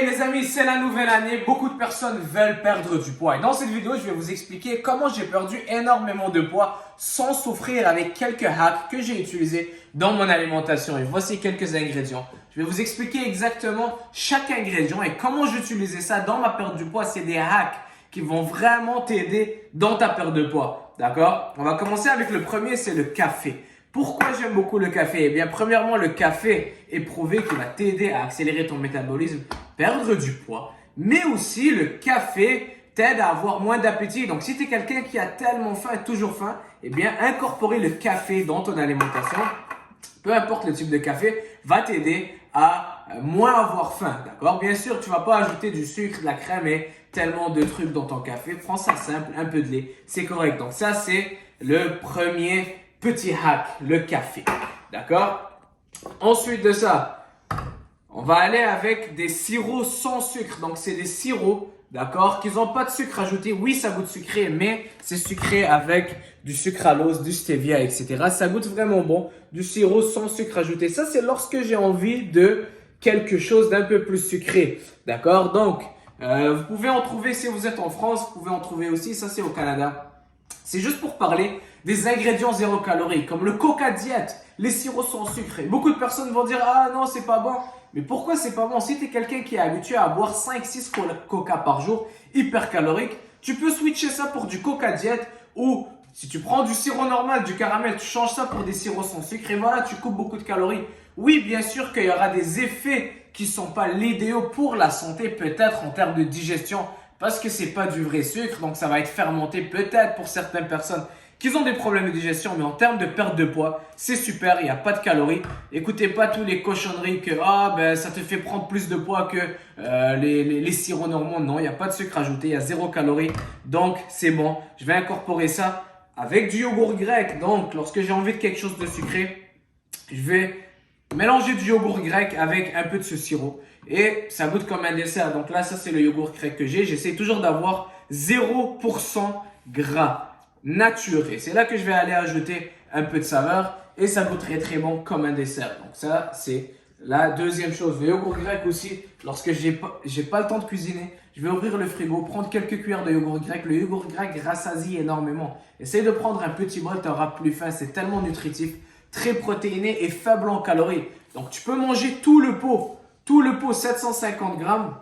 Et les amis, c'est la nouvelle année, beaucoup de personnes veulent perdre du poids. Et dans cette vidéo, je vais vous expliquer comment j'ai perdu énormément de poids sans souffrir avec quelques hacks que j'ai utilisés dans mon alimentation. Et voici quelques ingrédients. Je vais vous expliquer exactement chaque ingrédient et comment j'utilisais ça dans ma perte de poids. C'est des hacks qui vont vraiment t'aider dans ta perte de poids. D'accord? On va commencer avec le premier, c'est le café. Pourquoi j'aime beaucoup le café? Eh bien, premièrement, le café est prouvé qu'il va t'aider à accélérer ton métabolisme, perdre du poids. Mais aussi, le café t'aide à avoir moins d'appétit. Donc, si tu es quelqu'un qui a tellement faim et toujours faim, eh bien, incorporer le café dans ton alimentation, peu importe le type de café, va t'aider à moins avoir faim. D'accord? Bien sûr, tu vas pas ajouter du sucre, de la crème et tellement de trucs dans ton café. Prends ça simple, un peu de lait, c'est correct. Donc, ça, c'est le premier petit hack, le café. D'accord? Ensuite de ça, on va aller avec des sirops sans sucre. Donc, c'est des sirops, d'accord, qui n'ont pas de sucre ajouté. Oui, ça goûte sucré, mais c'est sucré avec du sucralose, du stevia, etc. Ça goûte vraiment bon. Du sirop sans sucre ajouté. Ça, c'est lorsque j'ai envie de quelque chose d'un peu plus sucré. D'accord? Donc, vous pouvez en trouver si vous êtes en France. Vous pouvez en trouver aussi. Ça, c'est au Canada. C'est juste pour parler des ingrédients zéro calorie, comme le Coca Diet, les sirops sans sucre. Et beaucoup de personnes vont dire « Ah non, c'est pas bon ». Mais pourquoi c'est pas bon? Si tu es quelqu'un qui est habitué à boire 5-6 Coca par jour, hyper calorique, tu peux switcher ça pour du Coca Diet ou si tu prends du sirop normal, du caramel, tu changes ça pour des sirops sans sucre et voilà, tu coupes beaucoup de calories. Oui, bien sûr qu'il y aura des effets qui ne sont pas l'idéal pour la santé, peut-être en termes de digestion, parce que c'est pas du vrai sucre, donc ça va être fermenté peut-être pour certaines personnes qui ont des problèmes de digestion, mais en termes de perte de poids, c'est super, il n'y a pas de calories. Écoutez pas tous les cochonneries que ça te fait prendre plus de poids que les sirops normaux. Non, il n'y a pas de sucre ajouté, il y a 0 calories, donc c'est bon. Je vais incorporer ça avec du yogourt grec. Donc, lorsque j'ai envie de quelque chose de sucré, je vais mélanger du yogourt grec avec un peu de ce sirop. Et ça goûte comme un dessert. Donc là, ça c'est le yogourt grec que j'ai. J'essaie toujours d'avoir 0% gras nature. Et c'est là que je vais aller ajouter un peu de saveur. Et ça goûte très très bon comme un dessert. Donc ça, c'est la deuxième chose. Le yogourt grec aussi, lorsque j'ai pas le temps de cuisiner, je vais ouvrir le frigo, prendre quelques cuillères de yogourt grec. Le yogourt grec rassasie énormément. Essaye de prendre un petit bol, tu auras plus faim. C'est tellement nutritif, très protéiné et faible en calories. Donc tu peux manger tout le pot. Tout le pot, 750 grammes,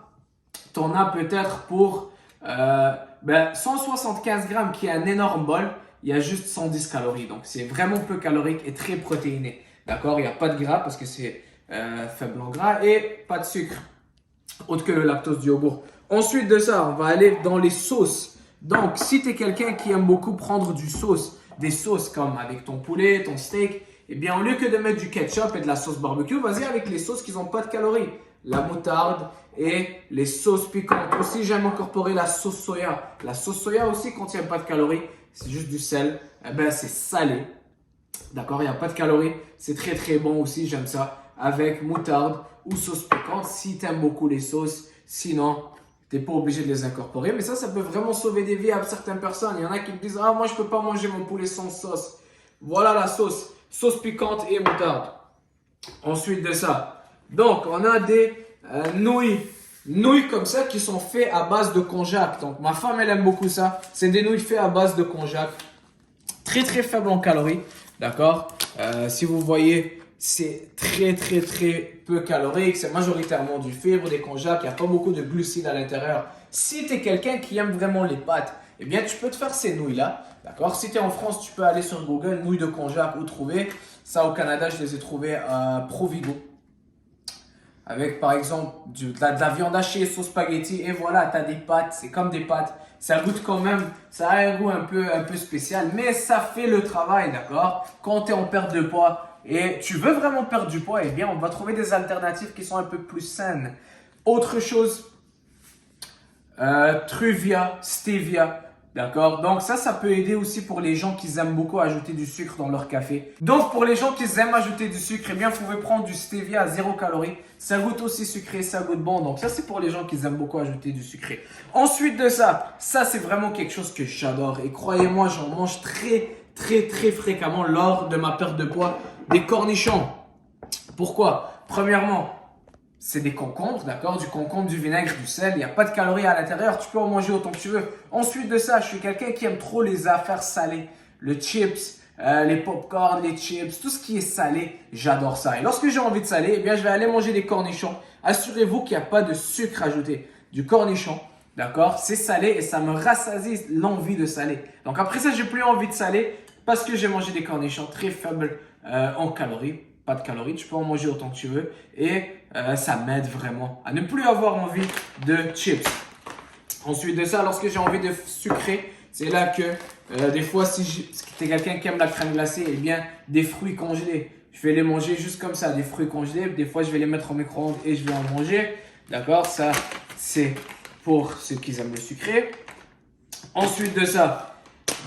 tu en as peut-être pour 175 grammes qui est un énorme bol. Il y a juste 110 calories. Donc, c'est vraiment peu calorique et très protéiné. D'accord? Il n'y a pas de gras parce que c'est faible en gras et pas de sucre, autre que le lactose du yogourt. Ensuite de ça, on va aller dans les sauces. Donc, si tu es quelqu'un qui aime beaucoup prendre des sauces comme avec ton poulet, ton steak, eh bien, au lieu que de mettre du ketchup et de la sauce barbecue, vas-y avec les sauces qui n'ont pas de calories. La moutarde et les sauces piquantes. Aussi, j'aime incorporer la sauce soya. La sauce soya aussi contient pas de calories. C'est juste du sel. Eh ben, c'est salé. D'accord, il n'y a pas de calories. C'est très très bon aussi, j'aime ça. Avec moutarde ou sauce piquante si tu aimes beaucoup les sauces. Sinon, tu n'es pas obligé de les incorporer. Mais ça peut vraiment sauver des vies à certaines personnes. Il y en a qui me disent « Ah, moi, je ne peux pas manger mon poulet sans sauce. » Voilà la sauce. Sauce piquante et moutarde. Ensuite de ça, donc on a des nouilles comme ça qui sont faites à base de konjac. Donc ma femme elle aime beaucoup ça. C'est des nouilles faites à base de konjac. Très très faible en calories. D'accord? Si vous voyez, c'est très très très peu calorique. C'est majoritairement du fibres, des konjac. Il n'y a pas beaucoup de glucides à l'intérieur. Si tu es quelqu'un qui aime vraiment les pâtes, eh bien tu peux te faire ces nouilles-là. D'accord? Si tu es en France, tu peux aller sur Google, nouilles de konjac, où trouver. Ça au Canada, je les ai trouvées à Provigo. Avec par exemple de la viande hachée, sauce spaghetti. Et voilà, tu as des pâtes. C'est comme des pâtes. Ça goûte quand même, ça a un goût un peu spécial. Mais ça fait le travail, d'accord? Quand tu es en perte de poids et tu veux vraiment perdre du poids, eh bien on va trouver des alternatives qui sont un peu plus saines. Autre chose, Truvia, Stevia. D'accord? Donc ça peut aider aussi pour les gens qui aiment beaucoup ajouter du sucre dans leur café. Donc pour les gens qui aiment ajouter du sucre, eh bien vous pouvez prendre du stevia à 0 calories. Ça goûte aussi sucré, ça goûte bon. Donc ça c'est pour les gens qui aiment beaucoup ajouter du sucré. Ensuite de ça c'est vraiment quelque chose que j'adore. Et croyez-moi, j'en mange très très très fréquemment lors de ma perte de poids. Des cornichons. Pourquoi? Premièrement, c'est des concombres, d'accord? Du concombre, du vinaigre, du sel. Il n'y a pas de calories à l'intérieur. Tu peux en manger autant que tu veux. Ensuite de ça, je suis quelqu'un qui aime trop les affaires salées. Le chips, les pop-corn, les chips, tout ce qui est salé, j'adore ça. Et lorsque j'ai envie de saler, eh bien, je vais aller manger des cornichons. Assurez-vous qu'il n'y a pas de sucre ajouté. Du cornichon, d'accord? C'est salé et ça me rassasie l'envie de saler. Donc après ça, j'ai plus envie de saler parce que j'ai mangé des cornichons très faibles en calories. Pas de calories, tu peux en manger autant que tu veux et ça m'aide vraiment à ne plus avoir envie de chips. Ensuite de ça, lorsque j'ai envie de sucrer, c'est là que des fois, si tu es quelqu'un qui aime la crème glacée, eh bien, des fruits congelés, je vais les manger juste comme ça, des fruits congelés. Des fois, je vais les mettre au micro-ondes et je vais en manger. D'accord? Ça, c'est pour ceux qui aiment le sucré. Ensuite de ça,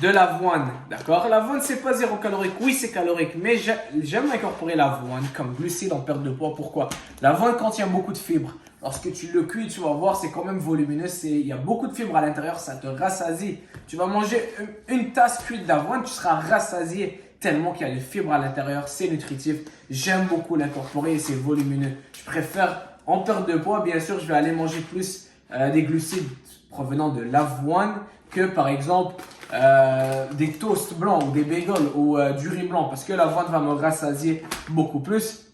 de l'avoine, d'accord? L'avoine, c'est pas zéro calorique. Oui, c'est calorique, mais j'aime incorporer l'avoine comme glucide en perte de poids. Pourquoi? L'avoine contient beaucoup de fibres. Lorsque tu le cuis, tu vas voir, c'est quand même volumineux. Il y a beaucoup de fibres à l'intérieur, ça te rassasie. Tu vas manger une tasse cuite d'avoine, tu seras rassasié tellement qu'il y a des fibres à l'intérieur. C'est nutritif. J'aime beaucoup l'incorporer et c'est volumineux. Je préfère en perte de poids, bien sûr, je vais aller manger plus des glucides provenant de l'avoine que par exemple des toasts blancs ou des bagels ou du riz blanc parce que l'avoine va me rassasier beaucoup plus.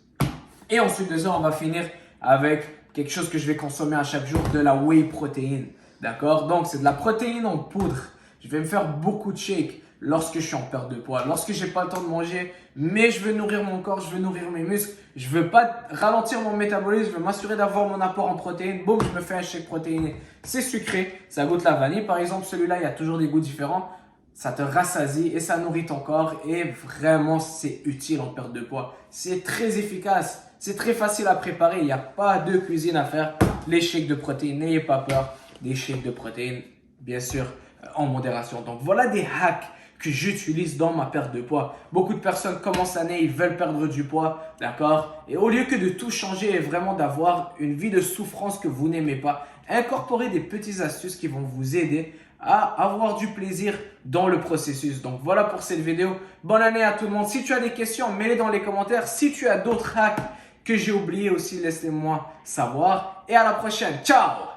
Et ensuite de ça, on va finir avec quelque chose que je vais consommer à chaque jour, de la whey protéine. D'accord? Donc, c'est de la protéine en poudre. Je vais me faire beaucoup de shakes lorsque je suis en perte de poids, lorsque j'ai pas le temps de manger, mais je veux nourrir mon corps, je veux nourrir mes muscles, je veux pas ralentir mon métabolisme, je veux m'assurer d'avoir mon apport en protéines. Boum, je me fais un shake protéiné. C'est sucré, ça goûte la vanille. Par exemple, celui-là, il y a toujours des goûts différents. Ça te rassasie et ça nourrit ton corps et vraiment, c'est utile en perte de poids. C'est très efficace. C'est très facile à préparer, il n'y a pas de cuisine à faire. Les shakes de protéines, n'ayez pas peur. Des shakes de protéines, bien sûr, en modération. Donc voilà des hacks que j'utilise dans ma perte de poids. Beaucoup de personnes commencent l'année, ils veulent perdre du poids, d'accord? Et au lieu que de tout changer et vraiment d'avoir une vie de souffrance que vous n'aimez pas, incorporez des petites astuces qui vont vous aider à avoir du plaisir dans le processus. Donc voilà pour cette vidéo. Bonne année à tout le monde. Si tu as des questions, mets-les dans les commentaires. Si tu as d'autres hacks que j'ai oubliés aussi, laisse-les-moi savoir. Et à la prochaine. Ciao!